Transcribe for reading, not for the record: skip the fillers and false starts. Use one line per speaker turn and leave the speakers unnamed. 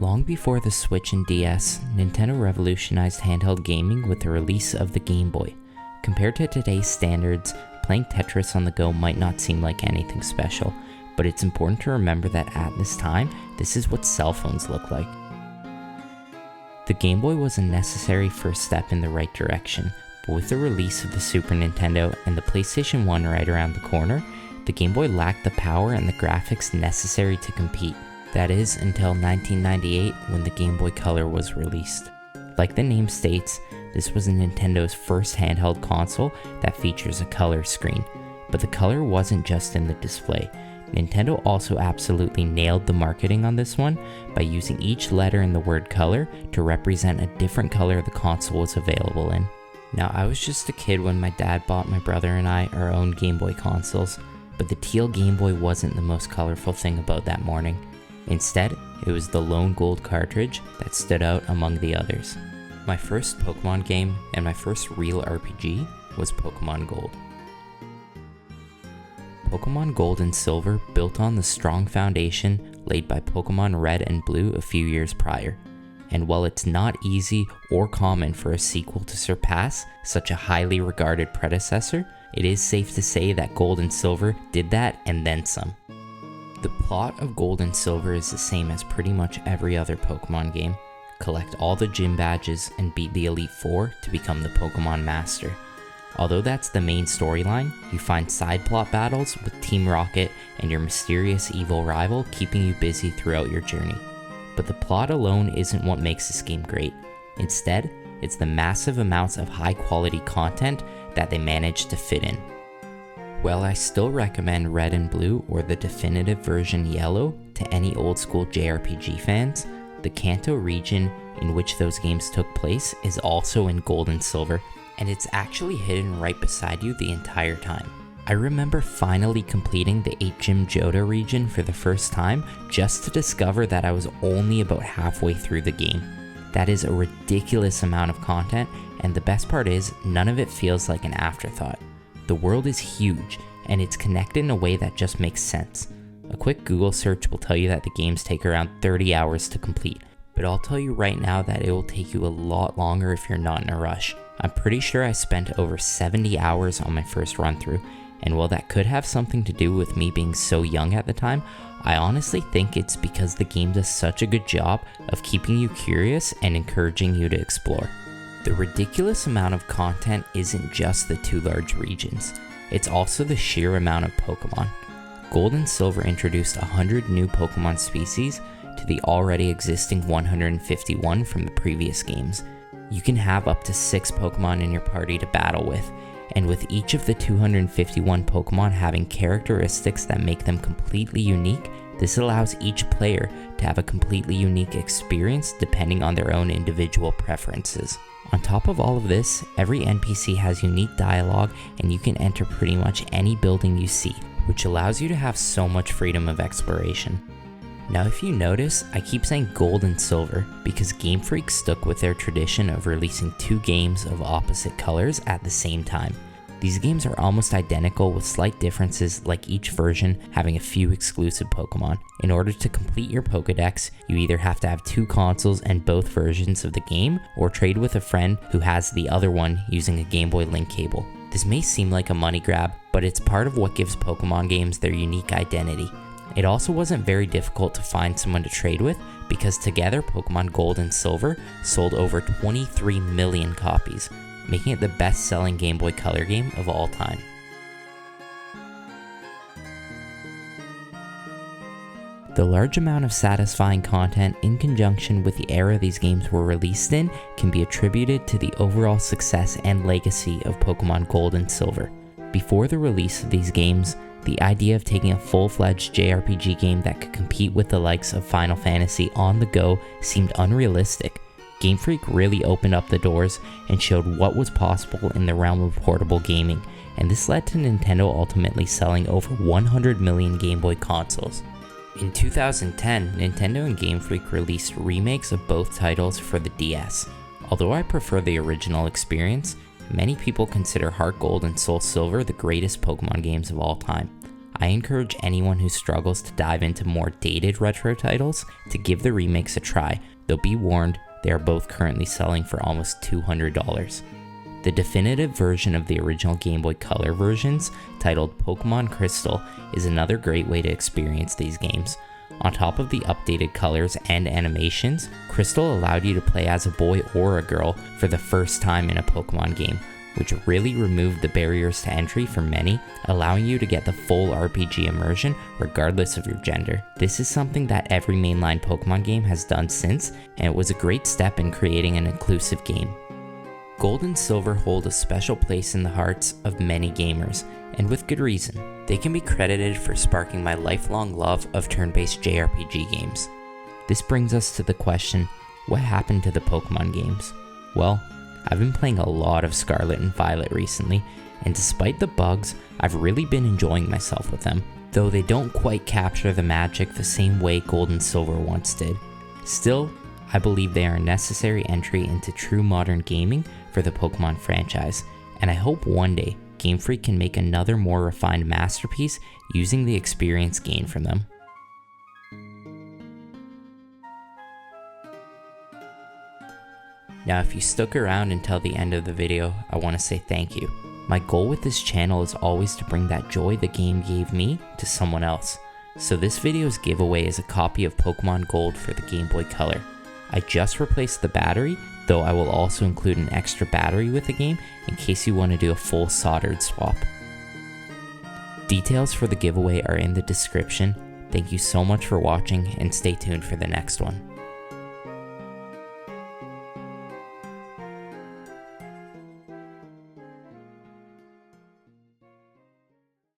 Long before the Switch and DS, Nintendo revolutionized handheld gaming with the release of the Game Boy. Compared to today's standards, playing Tetris on the go might not seem like anything special, but it's important to remember that at this time, this is what cell phones look like. The Game Boy was a necessary first step in the right direction, but with the release of the Super Nintendo and the PlayStation 1 right around the corner, the Game Boy lacked the power and the graphics necessary to compete. That is, until 1998 when the Game Boy Color was released. Like the name states, this was Nintendo's first handheld console that features a color screen, but the color wasn't just in the display. Nintendo also absolutely nailed the marketing on this one by using each letter in the word color to represent a different color the console was available in. Now, I was just a kid when my dad bought my brother and I our own Game Boy consoles, but the teal Game Boy wasn't the most colorful thing about that morning. Instead, it was the lone gold cartridge that stood out among the others. My first Pokémon game and my first real RPG was Pokémon Gold. Pokémon Gold and Silver built on the strong foundation laid by Pokémon Red and Blue a few years prior. And while it's not easy or common for a sequel to surpass such a highly regarded predecessor, it is safe to say that Gold and Silver did that and then some. The plot of Gold and Silver is the same as pretty much every other Pokemon game. Collect all the gym badges and beat the Elite Four to become the Pokemon Master. Although that's the main storyline, you find side plot battles with Team Rocket and your mysterious evil rival keeping you busy throughout your journey. But the plot alone isn't what makes this game great. Instead, it's the massive amounts of high quality content that they managed to fit in. While I still recommend Red and Blue or the definitive version Yellow to any old school JRPG fans, the Kanto region in which those games took place is also in Gold and Silver, and it's actually hidden right beside you the entire time. I remember finally completing the 8-Gym Johto region for the first time just to discover that I was only about halfway through the game. That is a ridiculous amount of content, and the best part is none of it feels like an afterthought. The world is huge, and it's connected in a way that just makes sense. A quick Google search will tell you that the games take around 30 hours to complete, but I'll tell you right now that it will take you a lot longer if you're not in a rush. I'm pretty sure I spent over 70 hours on my first run through, and while that could have something to do with me being so young at the time, I honestly think it's because the game does such a good job of keeping you curious and encouraging you to explore. The ridiculous amount of content isn't just the two large regions, it's also the sheer amount of Pokemon. Gold and Silver introduced 100 new Pokemon species to the already existing 151 from the previous games. You can have up to 6 Pokemon in your party to battle with, and with each of the 251 Pokemon having characteristics that make them completely unique, this allows each player to have a completely unique experience depending on their own individual preferences. On top of all of this, every NPC has unique dialogue and you can enter pretty much any building you see, which allows you to have so much freedom of exploration. Now if you notice, I keep saying Gold and Silver because Game Freak stuck with their tradition of releasing 2 games of opposite colors at the same time. These games are almost identical with slight differences, like each version having a few exclusive Pokemon. In order to complete your Pokédex, you either have to have 2 consoles and both versions of the game, or trade with a friend who has the other one using a Game Boy Link cable. This may seem like a money grab, but it's part of what gives Pokemon games their unique identity. It also wasn't very difficult to find someone to trade with because together Pokemon Gold and Silver sold over 23 million copies, making it the best-selling Game Boy Color game of all time. The large amount of satisfying content in conjunction with the era these games were released in can be attributed to the overall success and legacy of Pokemon Gold and Silver. Before the release of these games, the idea of taking a full-fledged JRPG game that could compete with the likes of Final Fantasy on the go seemed unrealistic. Game Freak really opened up the doors and showed what was possible in the realm of portable gaming, and this led to Nintendo ultimately selling over 100 million Game Boy consoles. In 2010, Nintendo and Game Freak released remakes of both titles for the DS. Although I prefer the original experience, many people consider Heart Gold and Soul Silver the greatest Pokemon games of all time. I encourage anyone who struggles to dive into more dated retro titles to give the remakes a try, though be warned, they are both currently selling for almost $200. The definitive version of the original Game Boy Color versions, titled Pokémon Crystal, is another great way to experience these games. On top of the updated colors and animations, Crystal allowed you to play as a boy or a girl for the first time in a Pokémon game, which really removed the barriers to entry for many, allowing you to get the full RPG immersion regardless of your gender. This is something that every mainline Pokémon game has done since, and it was a great step in creating an inclusive game. Gold and Silver hold a special place in the hearts of many gamers, and with good reason. They can be credited for sparking my lifelong love of turn-based JRPG games. This brings us to the question, what happened to the Pokémon games? Well, I've been playing a lot of Scarlet and Violet recently, and despite the bugs, I've really been enjoying myself with them, though they don't quite capture the magic the same way Gold and Silver once did. Still, I believe they are a necessary entry into true modern gaming for the Pokémon franchise, and I hope one day Game Freak can make another more refined masterpiece using the experience gained from them. Now if you stuck around until the end of the video, I want to say thank you. My goal with this channel is always to bring that joy the game gave me to someone else. So this video's giveaway is a copy of Pokémon Gold for the Game Boy Color. I just replaced the battery, though I will also include an extra battery with the game in case you want to do a full soldered swap. Details for the giveaway are in the description. Thank you so much for watching and stay tuned for the next one.